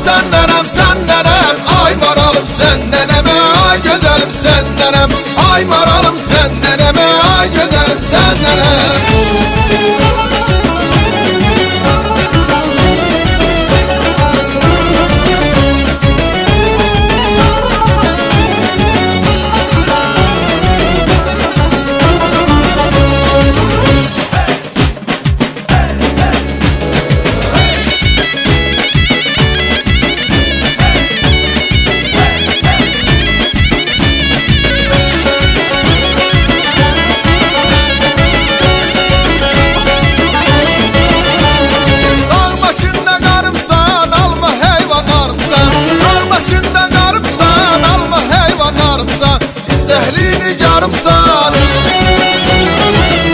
sendenem, sendenem. Ay maralım sendenem, ay güzelim sendenem. Ay maralım sendenem, ay güzelim sendenem. İstəhlini yarımsan,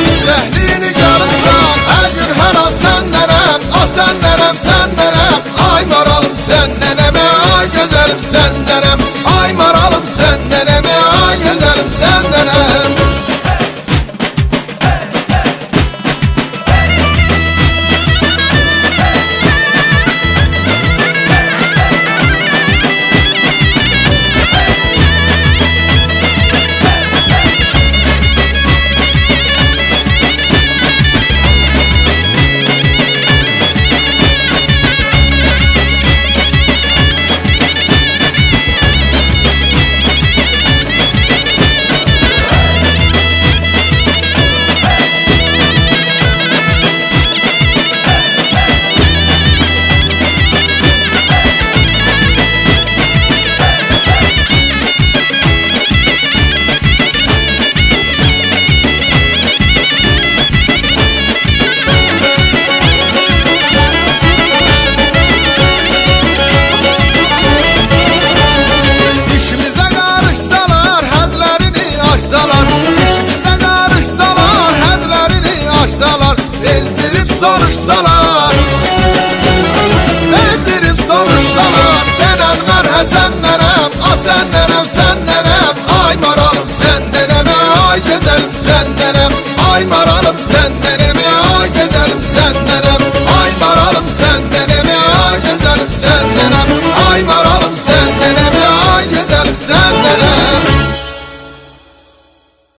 İstəhlini yarımsan. Hər gün hər an səndənəm, a səndənəm, səndənəm. Ay maralım səndənəm, ay gözəlim səndənəm. Ay maralım səndənəm, ay gözəlim səndənəm. Soruşsalar